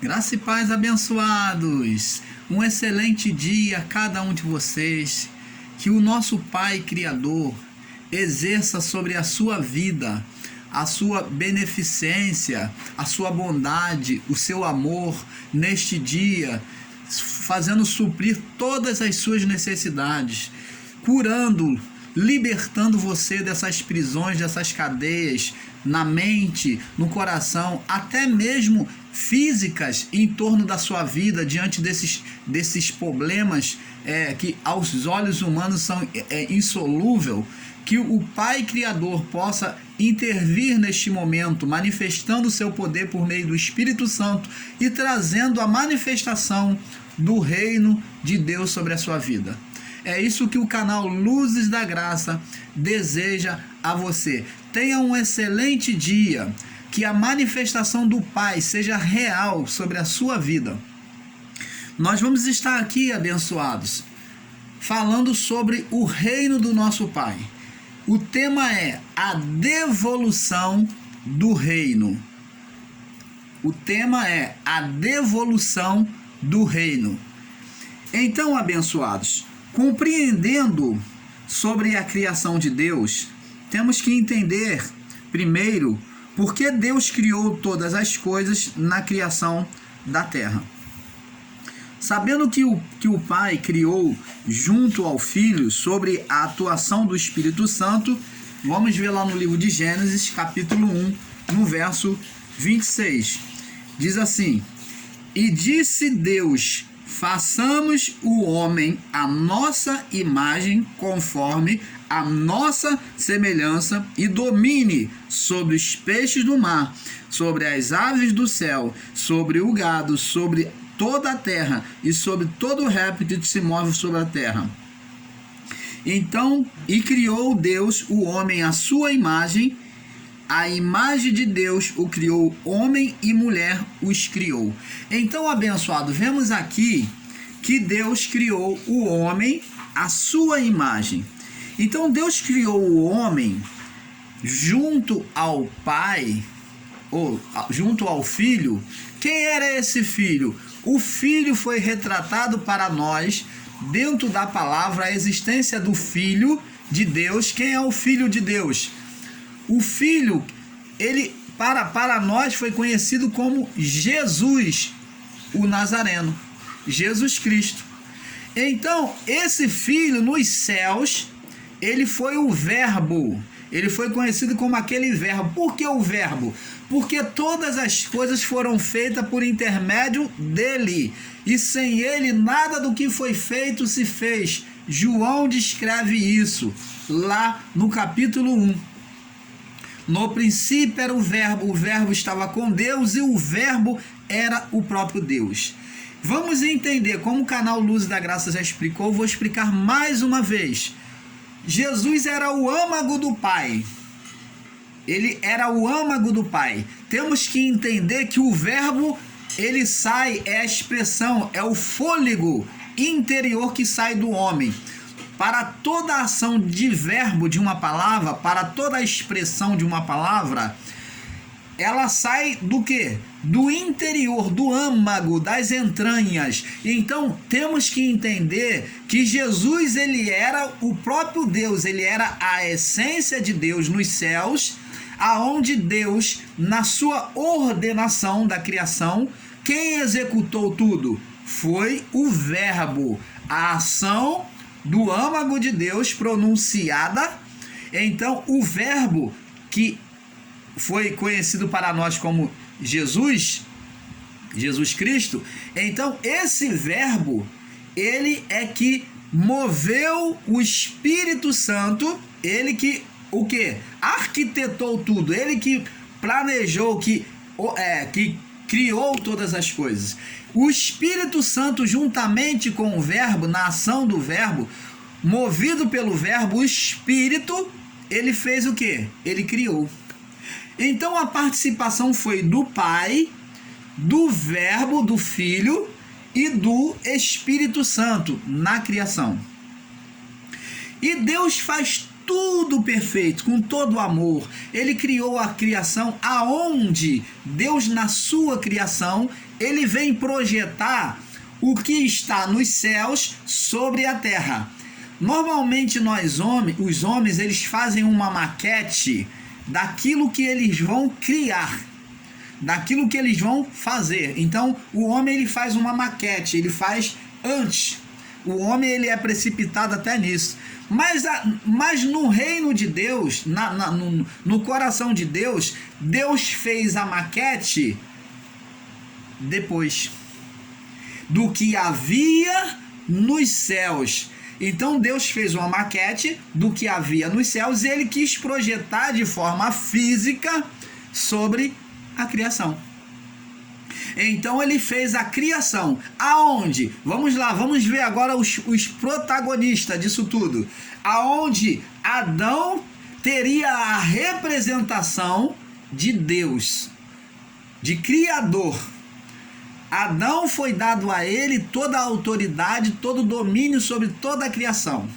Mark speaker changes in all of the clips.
Speaker 1: Graça e paz, abençoados. Um excelente dia a cada um de vocês. Que o nosso Pai Criador exerça sobre a sua vida a sua beneficência, a sua bondade, o seu amor neste dia, fazendo suprir todas as suas necessidades, curando, libertando você dessas prisões, dessas cadeias, na mente, no coração, até mesmo físicas em torno da sua vida, diante desses problemas que aos olhos humanos são insolúveis. Que o Pai Criador possa intervir neste momento, manifestando o seu poder por meio do Espírito Santo e trazendo a manifestação do reino de Deus sobre a sua vida. É isso que o canal Luzes da Graça deseja a você. Tenha um excelente dia, que a manifestação do Pai seja real sobre a sua vida. Nós vamos estar aqui, abençoados, falando sobre o reino do nosso Pai. O tema é a devolução do reino. O tema é a devolução do reino. Então, abençoados, compreendendo sobre a criação de Deus, temos que entender, primeiro, por que Deus criou todas as coisas na criação da terra. Sabendo que o Pai criou junto ao Filho sobre a atuação do Espírito Santo, vamos ver lá no livro de Gênesis, capítulo 1, no verso 26. Diz assim: E disse Deus, façamos o homem à nossa imagem, conforme a nossa semelhança, e domine sobre os peixes do mar, sobre as aves do céu, sobre o gado, sobre toda a terra e sobre todo o réptil que se move sobre a terra. Então, e criou Deus o homem à sua imagem, a imagem de Deus o criou, homem e mulher os criou. Então, abençoado, vemos aqui que Deus criou o homem à sua imagem. Então, Deus criou o homem junto ao Pai, ou junto ao Filho. Quem era esse Filho? O Filho foi retratado para nós, dentro da palavra, a existência do Filho de Deus. Quem é o Filho de Deus? O Filho, ele para nós foi conhecido como Jesus, o Nazareno, Jesus Cristo. Então, esse Filho nos céus, ele foi o Verbo. Ele foi conhecido como aquele Verbo. Por que o Verbo? Porque todas as coisas foram feitas por intermédio dele. E sem ele, nada do que foi feito se fez. João descreve isso lá no capítulo 1. No princípio era o Verbo estava com Deus e o Verbo era o próprio Deus. Vamos entender, como o canal Luz da Graça já explicou, vou explicar mais uma vez. Jesus era o âmago do Pai. Ele era o âmago do Pai. Temos que entender que o verbo, ele sai, é a expressão, é o fôlego interior que sai do homem. Para toda a ação de verbo de uma palavra, para toda a expressão de uma palavra, ela sai do quê? Do interior, do âmago, das entranhas. Então, temos que entender que Jesus, ele era o próprio Deus, ele era a essência de Deus nos céus, aonde Deus, na sua ordenação da criação, quem executou tudo? Foi o Verbo, a ação do âmago de Deus pronunciada. Então, o Verbo, que foi conhecido para nós como Jesus Cristo, então esse Verbo, ele é que moveu o Espírito Santo, ele que o que? Arquitetou tudo, ele que planejou, que criou todas as coisas. O Espírito Santo, juntamente com o Verbo, na ação do Verbo, movido pelo Verbo, o Espírito, ele fez o que? Ele criou. Então a participação foi do Pai, do Verbo, do Filho e do Espírito Santo na criação. E Deus faz tudo perfeito, com todo o amor. Ele criou a criação aonde Deus, na sua criação, ele vem projetar o que está nos céus sobre a terra. Normalmente os homens, eles fazem uma maquete daquilo que eles vão criar, daquilo que eles vão fazer. Então, o homem, ele faz uma maquete, ele faz antes. O homem, ele é precipitado até nisso. Mas no reino de Deus, no coração de Deus, Deus fez a maquete depois do que havia nos céus. Então Deus fez uma maquete do que havia nos céus e ele quis projetar de forma física sobre a criação. Então ele fez a criação. Aonde? Vamos lá, vamos ver agora os protagonistas disso tudo. Aonde Adão teria a representação de Deus, de Criador. Adão foi dado a ele toda a autoridade, todo o domínio sobre toda a criação.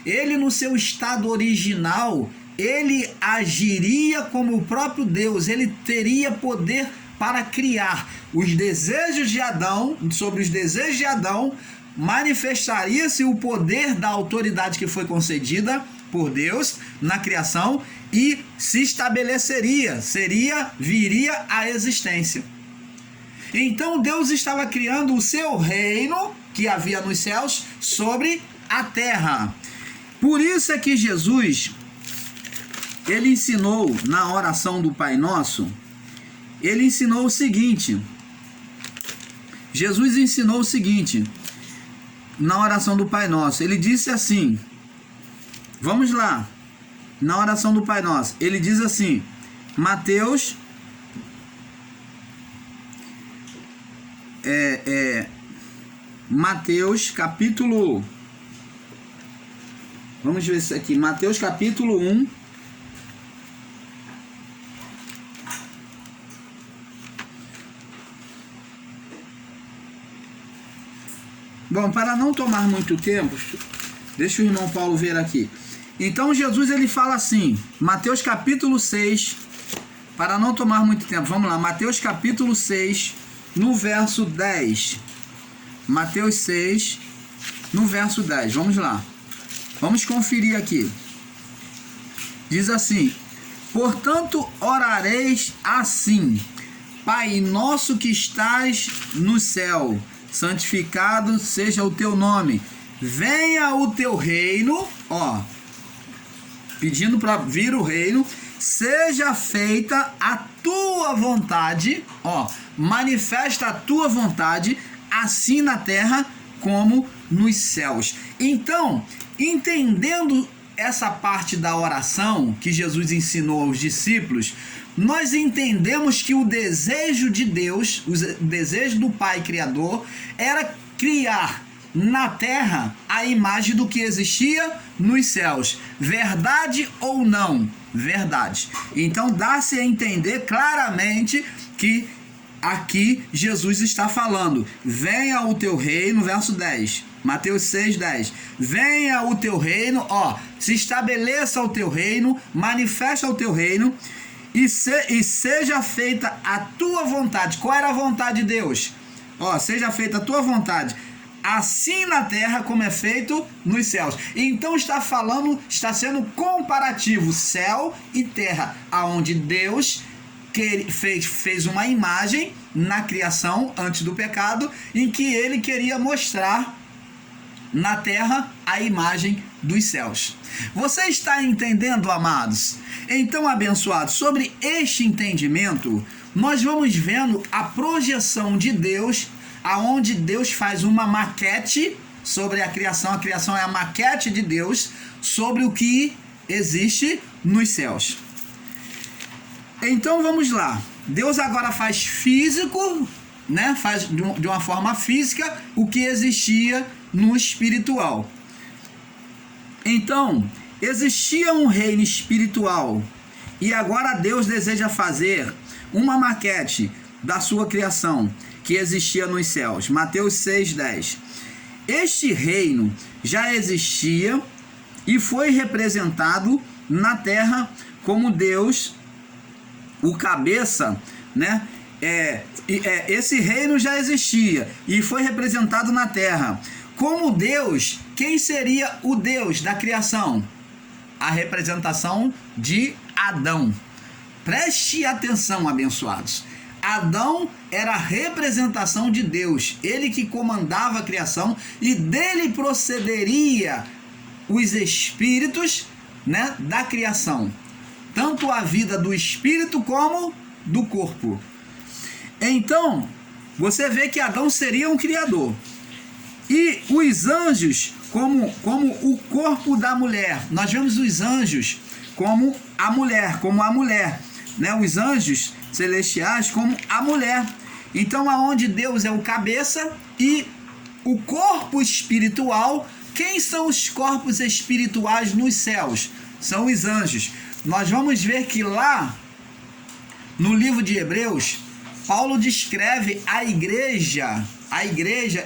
Speaker 1: Ele, no seu estado original, ele agiria como o próprio Deus, ele teria poder para criar. Os desejos de Adão, sobre os desejos de Adão, manifestaria-se o poder da autoridade que foi concedida por Deus na criação e se estabeleceria, viria à existência. Então Deus estava criando o seu reino, que havia nos céus, sobre a terra. Por isso é que Jesus, ele ensinou na oração do Pai Nosso, ele ensinou o seguinte. Jesus ensinou o seguinte, na oração do Pai Nosso. Ele disse assim, vamos lá, na oração do Pai Nosso, ele diz assim, Mateus capítulo, vamos ver isso aqui, Mateus capítulo 1, bom, para não tomar muito tempo, deixa o irmão Paulo ver aqui. Então Jesus, ele fala assim, Mateus capítulo 6, para não tomar muito tempo, vamos lá, Mateus capítulo 6, no verso 10. Mateus 6, no verso 10. Vamos lá. Vamos conferir aqui. Diz assim: portanto, orareis assim: Pai nosso que estás no céu, santificado seja o teu nome. Venha o teu reino, ó, pedindo para vir o reino, seja feita a tua vontade, ó, manifesta a tua vontade, assim na terra como nos céus. Então, entendendo essa parte da oração que Jesus ensinou aos discípulos, nós entendemos que o desejo de Deus, o desejo do Pai Criador, era criar na terra a imagem do que existia nos céus. Verdade ou não? Verdade. Então dá-se a entender claramente que aqui Jesus está falando: venha o teu reino, verso 10, Mateus 6, 10. Venha o teu reino, ó, se estabeleça o teu reino, manifesta o teu reino e seja feita a tua vontade. Qual era a vontade de Deus? Ó, seja feita a tua vontade, assim na terra como é feito nos céus. Então está sendo comparativo céu e terra, aonde Deus fez uma imagem na criação antes do pecado, em que ele queria mostrar na terra a imagem dos céus. Você está entendendo, amados? Então, abençoados, sobre este entendimento, nós vamos vendo a projeção de Deus, aonde Deus faz uma maquete sobre a criação é a maquete de Deus sobre o que existe nos céus. Então vamos lá, Deus agora faz físico, né? Faz de uma forma física o que existia no espiritual. Então, existia um reino espiritual e agora Deus deseja fazer uma maquete da sua criação que existia nos céus. Mateus 6, 10. Este reino já existia e foi representado na terra como Deus, o cabeça, né? Esse reino já existia e foi representado na terra como Deus. Quem seria o Deus da criação? A representação de Adão. Preste atenção, abençoados. Adão era a representação de Deus, ele que comandava a criação, e dele procederia os espíritos, né, da criação, tanto a vida do espírito como do corpo. Então, você vê que Adão seria um criador, e os anjos como o corpo da mulher. Nós vemos os anjos como a mulher, né? Os anjos celestiais como a mulher. Então, aonde Deus é o cabeça e o corpo espiritual. Quem são os corpos espirituais nos céus? São os anjos. Nós vamos ver que lá no livro de Hebreus, Paulo descreve a igreja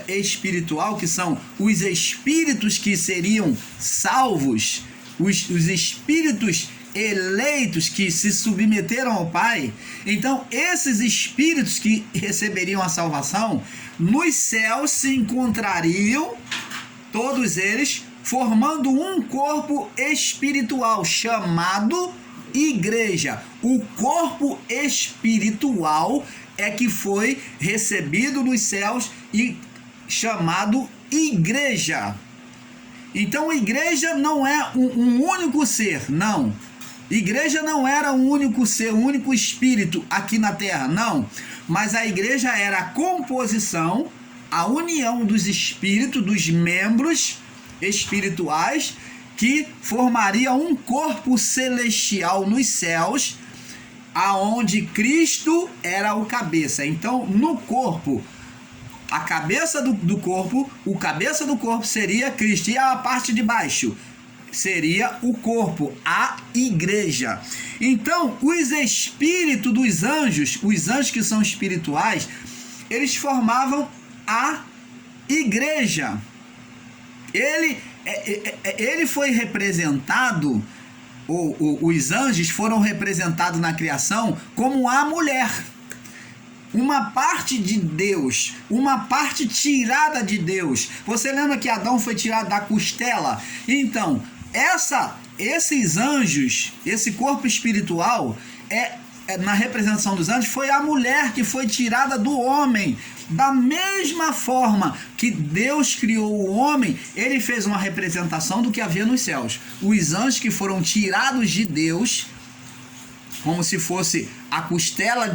Speaker 1: espiritual, que são os espíritos que seriam salvos, os espíritos eleitos que se submeteram ao Pai. Então, esses espíritos que receberiam a salvação, nos céus se encontrariam, todos eles, formando um corpo espiritual chamado igreja. O corpo espiritual é que foi recebido nos céus e chamado igreja. Então, a igreja não é um único ser, não. Igreja não era um único ser, um único espírito aqui na terra, não. Mas a igreja era a composição, a união dos espíritos, dos membros espirituais, que formaria um corpo celestial nos céus, aonde Cristo era o cabeça. Então, no corpo, a cabeça do corpo, o cabeça do corpo seria Cristo, e a parte de baixo seria o corpo, a igreja. Então, os espíritos dos anjos, os anjos que são espirituais, eles formavam a igreja. Ele foi representado, os anjos foram representados na criação como a mulher, uma parte de Deus, uma parte tirada de Deus. Você lembra que Adão foi tirado da costela? Então, esses anjos, esse corpo espiritual, na representação dos anjos, foi a mulher que foi tirada do homem. Da mesma forma que Deus criou o homem, ele fez uma representação do que havia nos céus. Os anjos que foram tirados de Deus, como se fosse a costela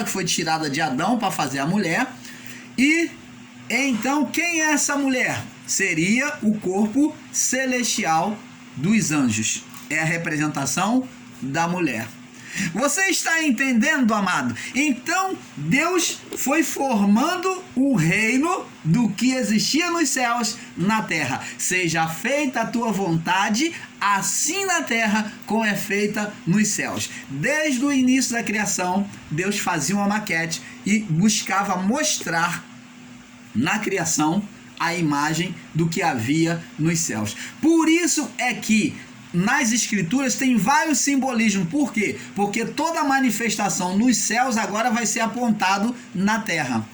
Speaker 1: que foi tirada de Adão para fazer a mulher. E então, quem é essa mulher? Seria o corpo celestial dos anjos. É a representação da mulher. Você está entendendo, amado? Então, Deus foi formando o reino do que existia nos céus na terra. Seja feita a tua vontade, assim na terra como é feita nos céus. Desde o início da criação, Deus fazia uma maquete e buscava mostrar na criação a imagem do que havia nos céus. Por isso é que nas escrituras tem vários simbolismos. Por quê? Porque toda manifestação nos céus agora vai ser apontado na terra.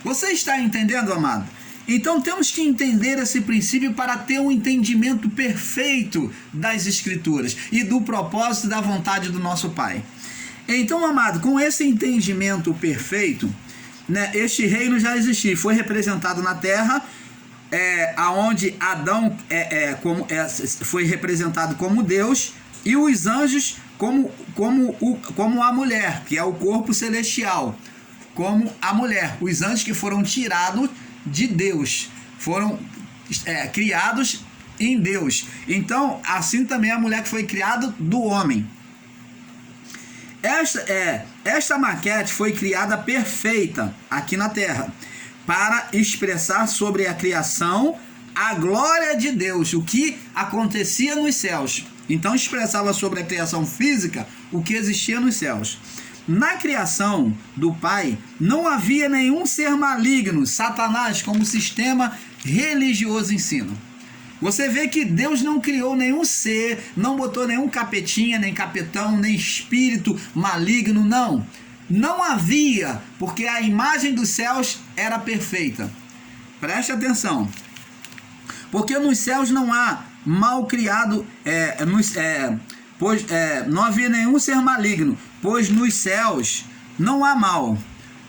Speaker 1: Você está entendendo, amado? Então temos que entender esse princípio para ter um entendimento perfeito das escrituras e do propósito da vontade do nosso Pai. Então, amado, com esse entendimento perfeito, né, este reino já existia, foi representado na terra, aonde Adão foi representado como Deus, e os anjos como a mulher, que é o corpo celestial, como a mulher. Os anjos que foram tirados de Deus, foram criados em Deus. Então, assim também a mulher que foi criada do homem. Esta maquete foi criada perfeita aqui na terra, para expressar sobre a criação a glória de Deus, o que acontecia nos céus. Então expressava sobre a criação física o que existia nos céus. Na criação do Pai não havia nenhum ser maligno, Satanás, como o sistema religioso ensina. Você vê que Deus não criou nenhum ser, não botou nenhum capetinha, nem capetão, nem espírito maligno, não. Não havia, porque a imagem dos céus era perfeita. Preste atenção. Porque nos céus não há mal criado, não havia nenhum ser maligno, pois nos céus não há mal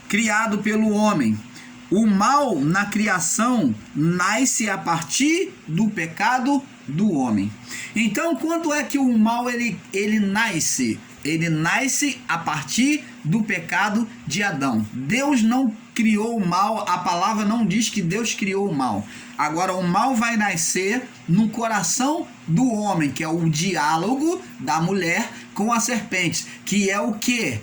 Speaker 1: criado pelo homem. O mal na criação nasce a partir do pecado do homem. Então, quando é que o mal ele nasce? Ele nasce a partir do pecado de Adão. Deus não criou o mal, a palavra não diz que Deus criou o mal. Agora, o mal vai nascer no coração do homem, que é o diálogo da mulher com a serpente, que é o quê?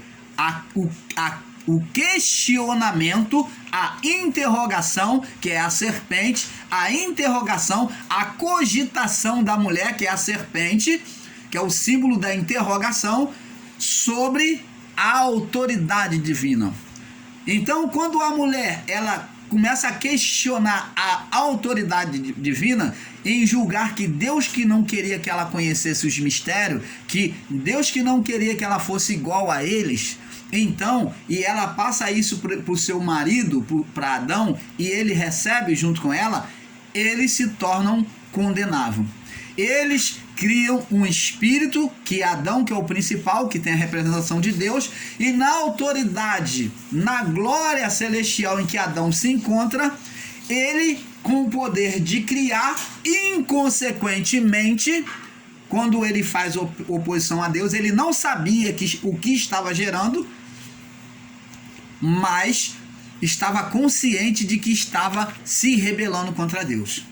Speaker 1: O questionamento, a interrogação, que é a serpente, a interrogação, a cogitação da mulher, que é a serpente, que é o símbolo da interrogação, sobre a autoridade divina. Então, quando a mulher ela começa a questionar a autoridade divina, em julgar que Deus que não queria que ela conhecesse os mistérios, que Deus que não queria que ela fosse igual a eles, então, e ela passa isso para o seu marido, para Adão, e ele recebe junto com ela, eles se tornam condenáveis. Eles criam um espírito, que é Adão, que é o principal, que tem a representação de Deus, e na autoridade, na glória celestial em que Adão se encontra, ele, com o poder de criar, inconsequentemente, quando ele faz oposição a Deus, ele não sabia o que estava gerando, mas estava consciente de que estava se rebelando contra Deus.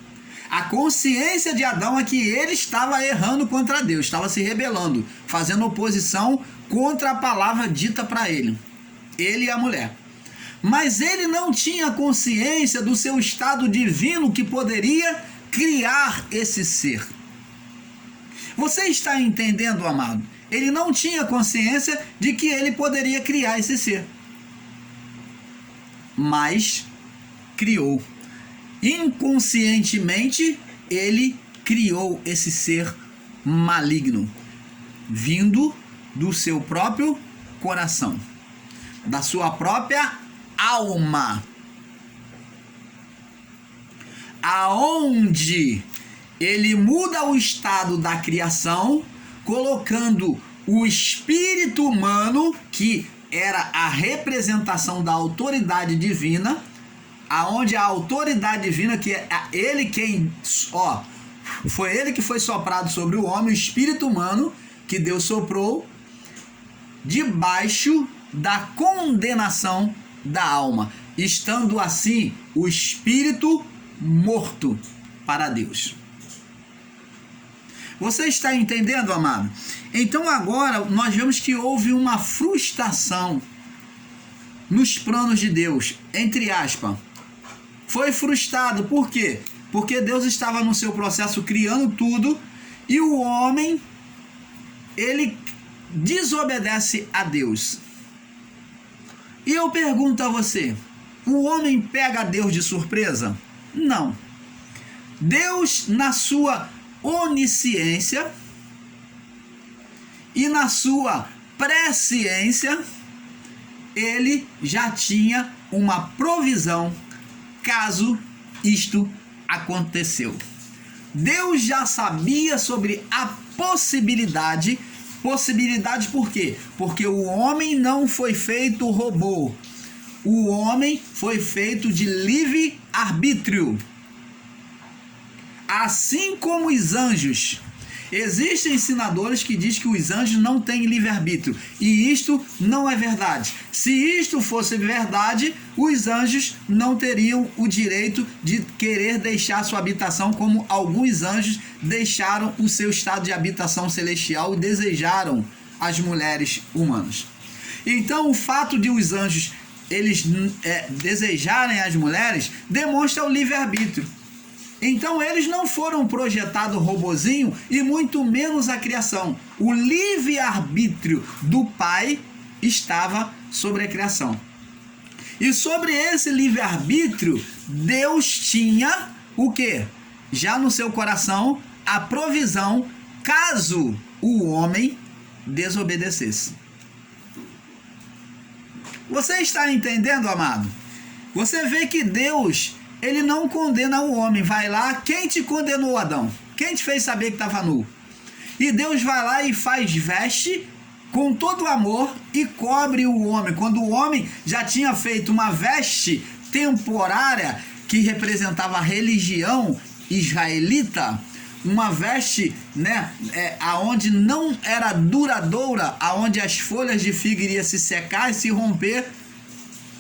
Speaker 1: A consciência de Adão é que ele estava errando contra Deus, estava se rebelando, fazendo oposição contra a palavra dita para ele e a mulher. Mas ele não tinha consciência do seu estado divino que poderia criar esse ser. Você está entendendo, amado? Ele não tinha consciência de que ele poderia criar esse ser. Mas criou. Inconscientemente, ele criou esse ser maligno, vindo do seu próprio coração, da sua própria alma, aonde ele muda o estado da criação, colocando o espírito humano, que era a representação da autoridade divina, aonde a autoridade divina, que é ele quem, foi ele que foi soprado sobre o homem, o espírito humano que Deus soprou, debaixo da condenação da alma, estando assim o espírito morto para Deus. Você está entendendo, amado? Então agora nós vemos que houve uma frustração nos planos de Deus, entre aspas. Foi frustrado, por quê? Porque Deus estava no seu processo criando tudo e o homem, ele desobedece a Deus. E eu pergunto a você, o homem pega Deus de surpresa? Não. Deus, na sua onisciência e na sua presciência, ele já tinha uma provisão caso isto aconteceu. Deus já sabia sobre a possibilidade por quê? Porque o homem não foi feito robô. O homem foi feito de livre arbítrio. Assim como os anjos. Existem ensinadores que dizem que os anjos não têm livre-arbítrio. E isto não é verdade. Se isto fosse verdade, os anjos não teriam o direito de querer deixar sua habitação, como alguns anjos deixaram o seu estado de habitação celestial e desejaram as mulheres humanas. Então, o fato de os anjos eles desejarem as mulheres demonstra o livre-arbítrio. Então eles não foram projetados robozinho e muito menos a criação. O livre-arbítrio do Pai estava sobre a criação. E sobre esse livre-arbítrio, Deus tinha o quê? já no seu coração a provisão caso o homem desobedecesse. Você está entendendo, amado? Você vê que Deus, ele não condena o homem. Vai lá, quem te condenou, Adão? Quem te fez saber que estava nu? E Deus vai lá e faz veste com todo amor e cobre o homem. Quando o homem já tinha feito uma veste temporária que representava a religião israelita, uma veste, né, aonde não era duradoura, aonde as folhas de figo iriam se secar e se romper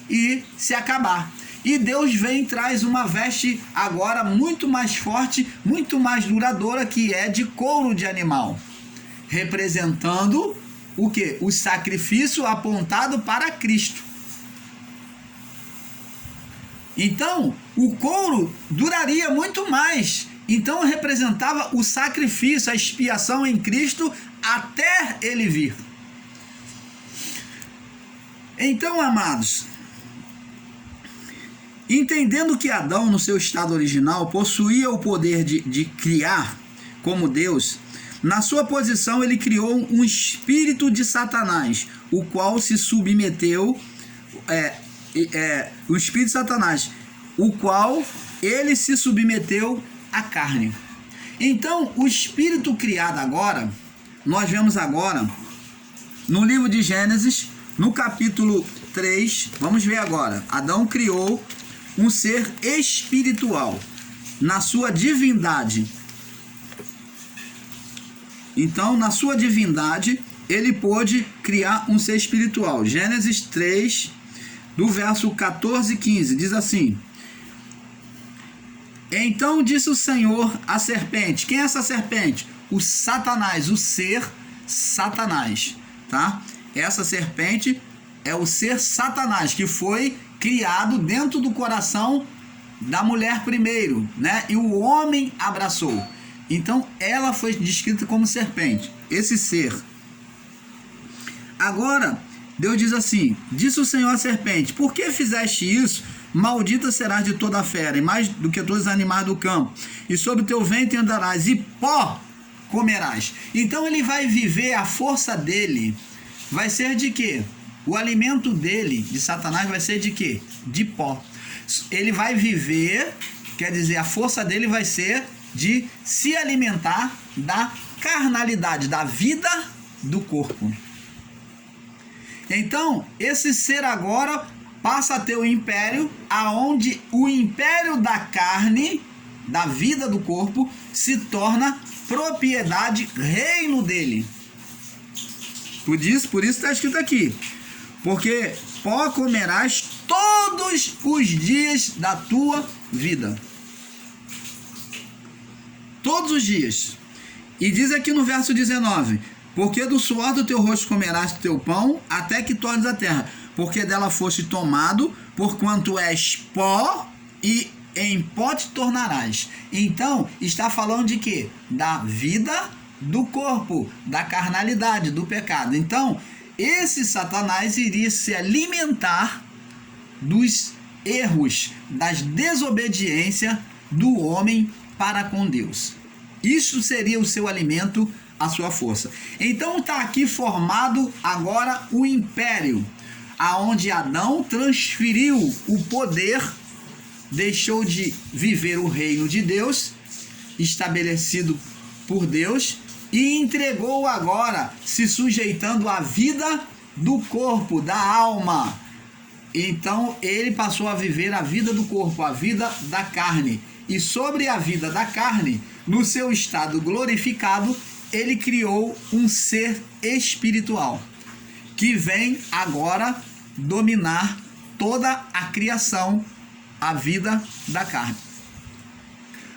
Speaker 1: e se acabar. E Deus vem e traz uma veste agora muito mais forte, muito mais duradoura, que é de couro de animal, representando o quê? O sacrifício apontado para Cristo. Então, o couro duraria muito mais. Então, representava o sacrifício, a expiação em Cristo até ele vir. Então, amados, entendendo que Adão, no seu estado original, possuía o poder de criar como Deus, na sua posição ele criou um espírito de Satanás, o qual se submeteu, o espírito de Satanás, o qual ele se submeteu à carne. Então, o espírito criado agora, nós vemos agora, no livro de Gênesis, no capítulo 3, vamos ver agora, Adão criou um ser espiritual, na sua divindade. Então, na sua divindade, ele pôde criar um ser espiritual. Gênesis 3, do verso 14 e 15, diz assim: então disse o Senhor à serpente. Quem é essa serpente? O Satanás, o ser Satanás, tá? Essa serpente é o ser Satanás, que foi criado dentro do coração da mulher primeiro, né? E o homem abraçou. Então ela foi descrita como serpente, esse ser. Agora, Deus diz assim: disse o Senhor à serpente, por que fizeste isso? Maldita serás de toda a fera, e mais do que todos os animais do campo, e sobre o teu ventre andarás, e pó comerás. Então ele vai viver, a força dele vai ser de quê? O alimento dele, de Satanás, vai ser de quê? De pó. Ele vai viver, quer dizer, a força dele vai ser de se alimentar da carnalidade, da vida do corpo. Então, esse ser agora passa a ter o império, aonde o império da carne, da vida do corpo, se torna propriedade, reino dele. Por isso está escrito aqui: porque pó comerás todos os dias da tua vida. Todos os dias. E diz aqui no verso 19: porque do suor do teu rosto comerás o teu pão, até que tornes a terra, porque dela foste tomado, porquanto és pó, e em pó te tornarás. Então, está falando de quê? Da vida do corpo, da carnalidade, do pecado. Então, esse Satanás iria se alimentar dos erros, das desobediências do homem para com Deus. Isso seria o seu alimento, a sua força. Então está aqui formado agora o império, aonde Adão transferiu o poder, deixou de viver o reino de Deus, estabelecido por Deus, e entregou agora, se sujeitando à vida do corpo, da alma. Então ele passou a viver a vida do corpo, a vida da carne. E sobre a vida da carne, no seu estado glorificado, ele criou um ser espiritual, que vem agora dominar toda a criação, a vida da carne.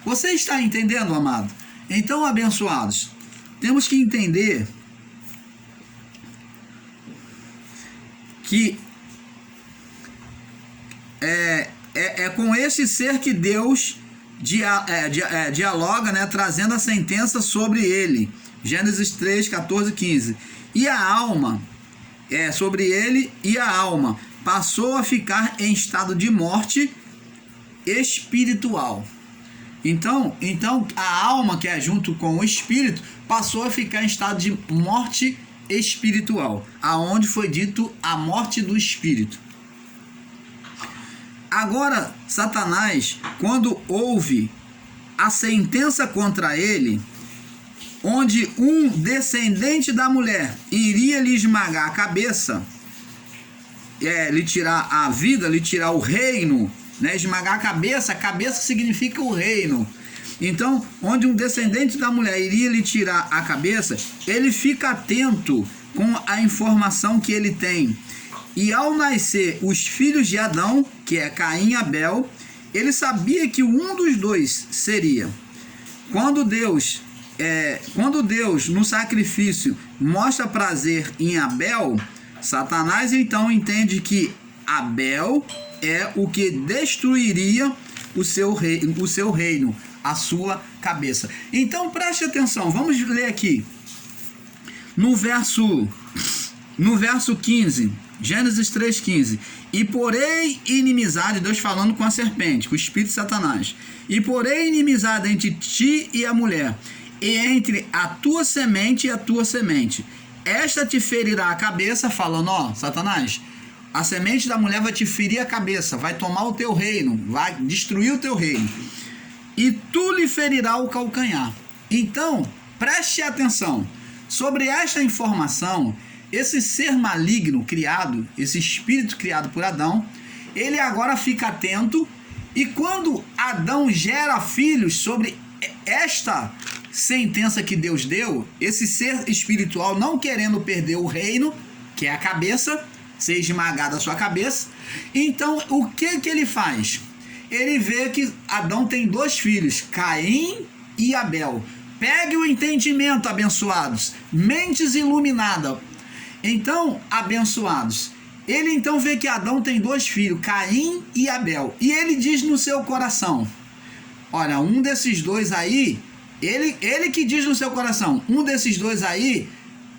Speaker 1: Você está entendendo, amado? Então, abençoados, temos que entender que é com esse ser que Deus dialoga, né, trazendo a sentença sobre ele. Gênesis 3, 14, 15. E a alma, sobre ele, e a alma passou a ficar em estado de morte espiritual. Então a alma, que é junto com o espírito, passou a ficar em estado de morte espiritual, aonde foi dito a morte do espírito. Agora, Satanás, quando houve a sentença contra ele, onde um descendente da mulher iria lhe esmagar a cabeça, lhe tirar a vida, lhe tirar o reino, né? Esmagar a cabeça significa o reino. Então, onde um descendente da mulher iria lhe tirar a cabeça, ele fica atento com a informação que ele tem. E ao nascer os filhos de Adão, que é Caim e Abel, ele sabia que um dos dois seria. Quando Deus no sacrifício mostra prazer em Abel, Satanás então entende que Abel é o que destruiria o seu reino, a sua cabeça. Então preste atenção, vamos ler aqui no verso 15, Gênesis 3,15. E porém inimizade, Deus falando com a serpente, com o espírito de Satanás, e porém inimizade entre ti e a mulher, e entre a tua semente e a tua semente. Esta te ferirá a cabeça, falando, ó, Satanás, a semente da mulher vai te ferir a cabeça, vai tomar o teu reino, vai destruir o teu reino. E tu lhe ferirá o calcanhar. Então, preste atenção. Sobre esta informação, esse ser maligno criado, esse espírito criado por Adão, ele agora fica atento, e quando Adão gera filhos sobre esta sentença que Deus deu, esse ser espiritual não querendo perder o reino, que é a cabeça, ser esmagada a sua cabeça, então o que ele faz? Ele vê que Adão tem 2 filhos, Caim e Abel. Pegue o entendimento, abençoados, mentes iluminadas. Então, abençoados, ele então vê que Adão tem 2 filhos, Caim e Abel, e ele diz no seu coração, olha, um desses 2 aí, ele que diz no seu coração, um desses 2 aí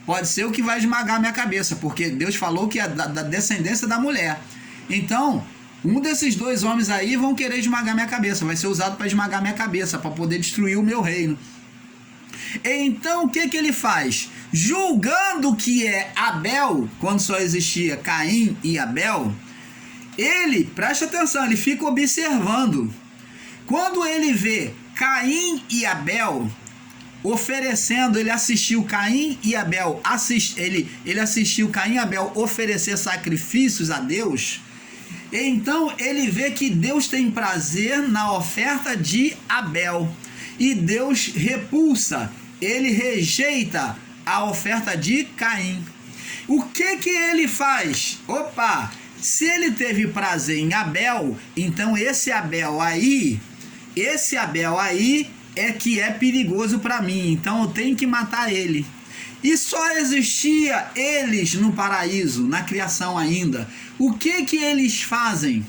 Speaker 1: pode ser o que vai esmagar minha cabeça, porque Deus falou que é da descendência da mulher. Então, um desses 2 homens aí vão querer esmagar minha cabeça, vai ser usado para esmagar minha cabeça, para poder destruir o meu reino. Então, o que ele faz? Julgando que é Abel, quando só existia Caim e Abel, ele, preste atenção, ele fica observando. Quando ele vê Caim e Abel oferecendo, ele assistiu Caim e Abel, ele assistiu Caim e Abel oferecer sacrifícios a Deus, então ele vê que Deus tem prazer na oferta de Abel, e Deus repulsa, ele rejeita a oferta de Caim. O que ele faz? Opa, se ele teve prazer em Abel, então esse Abel aí é que é perigoso para mim, então eu tenho que matar ele. E só existia eles no paraíso, na criação ainda. O que eles fazem?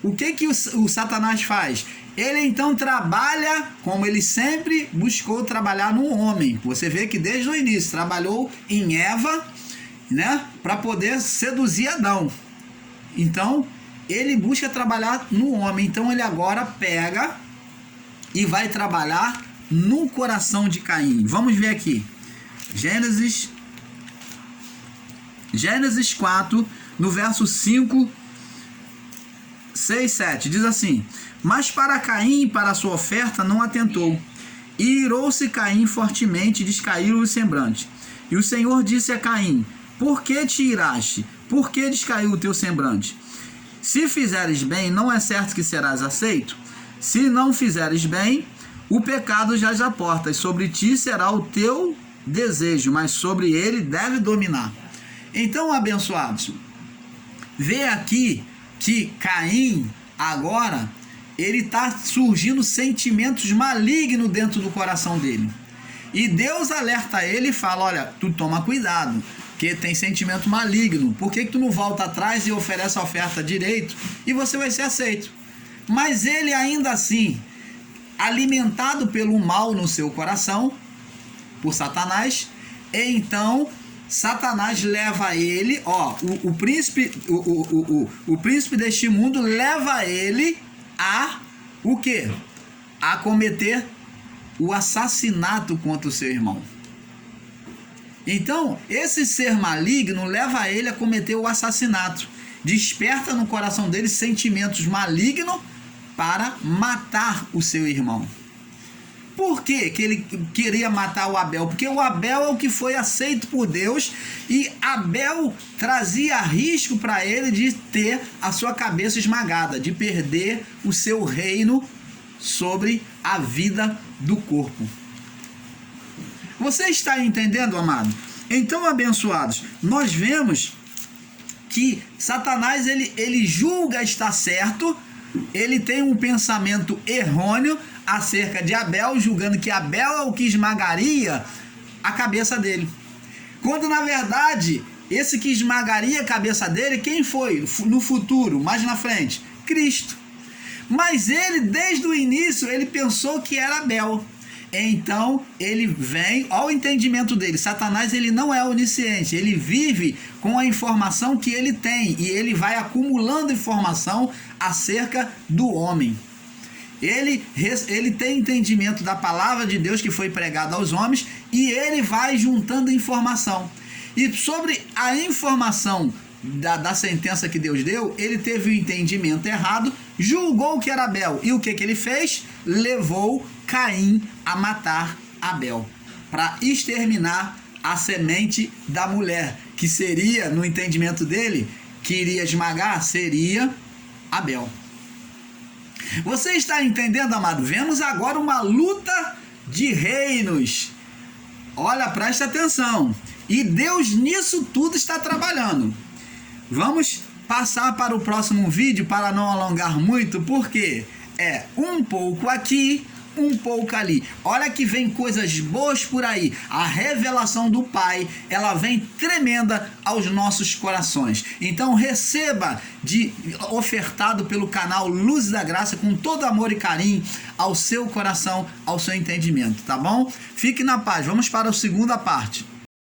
Speaker 1: O que o Satanás faz? Ele então trabalha como ele sempre buscou trabalhar no homem. Você vê que desde o início trabalhou em Eva, né, para poder seduzir Adão. Então, ele busca trabalhar no homem. Então, ele agora pega e vai trabalhar no coração de Caim. Vamos ver aqui. Gênesis 4, no verso 5, 6, 7, diz assim: mas para Caim e para a sua oferta não atentou, e irou-se Caim fortemente, e descaiu o semblante. E o Senhor disse a Caim: por que te iraste? Por que descaiu o teu semblante? Se fizeres bem, não é certo que serás aceito? Se não fizeres bem, o pecado jaz à porta, e sobre ti será o teu desejo, mas sobre ele deve dominar. Então, abençoados, vê aqui que Caim agora ele está surgindo sentimentos malignos dentro do coração dele, e Deus alerta ele e fala: olha, tu toma cuidado, porque tem sentimento maligno. Por que tu não volta atrás e oferece a oferta direito e você vai ser aceito? Mas ele ainda assim, alimentado pelo mal no seu coração, por Satanás, então Satanás leva ele, o príncipe deste mundo leva ele a o quê? a cometer o assassinato contra o seu irmão. Então, esse ser maligno leva ele a cometer o assassinato. Desperta no coração dele sentimentos malignos para matar o seu irmão. Por que ele queria matar o Abel? Porque o Abel é o que foi aceito por Deus e Abel trazia risco para ele de ter a sua cabeça esmagada, de perder o seu reino sobre a vida do corpo. Você está entendendo, amado? Então, abençoados, nós vemos que Satanás ele julga estar certo, ele tem um pensamento errôneo acerca de Abel, julgando que Abel é o que esmagaria a cabeça dele. Quando, na verdade, esse que esmagaria a cabeça dele, quem foi no futuro, mais na frente? Cristo. Mas ele, desde o início, ele pensou que era Abel. Então, ele vem ao entendimento dele. Satanás, ele não é onisciente, ele vive com a informação que ele tem e ele vai acumulando informação acerca do homem. Ele tem entendimento da palavra de Deus que foi pregada aos homens e ele vai juntando informação. E sobre a informação da sentença que Deus deu, ele teve o entendimento errado, julgou que era Abel. E o que ele fez? Levou Caim a matar Abel, para exterminar a semente da mulher, que seria, no entendimento dele, que iria esmagar, seria Abel. Você está entendendo, amado? Vemos agora uma luta de reinos. Olha, presta atenção. E Deus nisso tudo está trabalhando. Vamos passar para o próximo vídeo para não alongar muito, porque é um pouco aqui, um pouco ali. Olha que vem coisas boas por aí. A revelação do Pai, ela vem tremenda aos nossos corações. Então receba ofertado pelo canal Luz da Graça com todo amor e carinho ao seu coração, ao seu entendimento, tá bom? Fique na paz. Vamos para a segunda parte.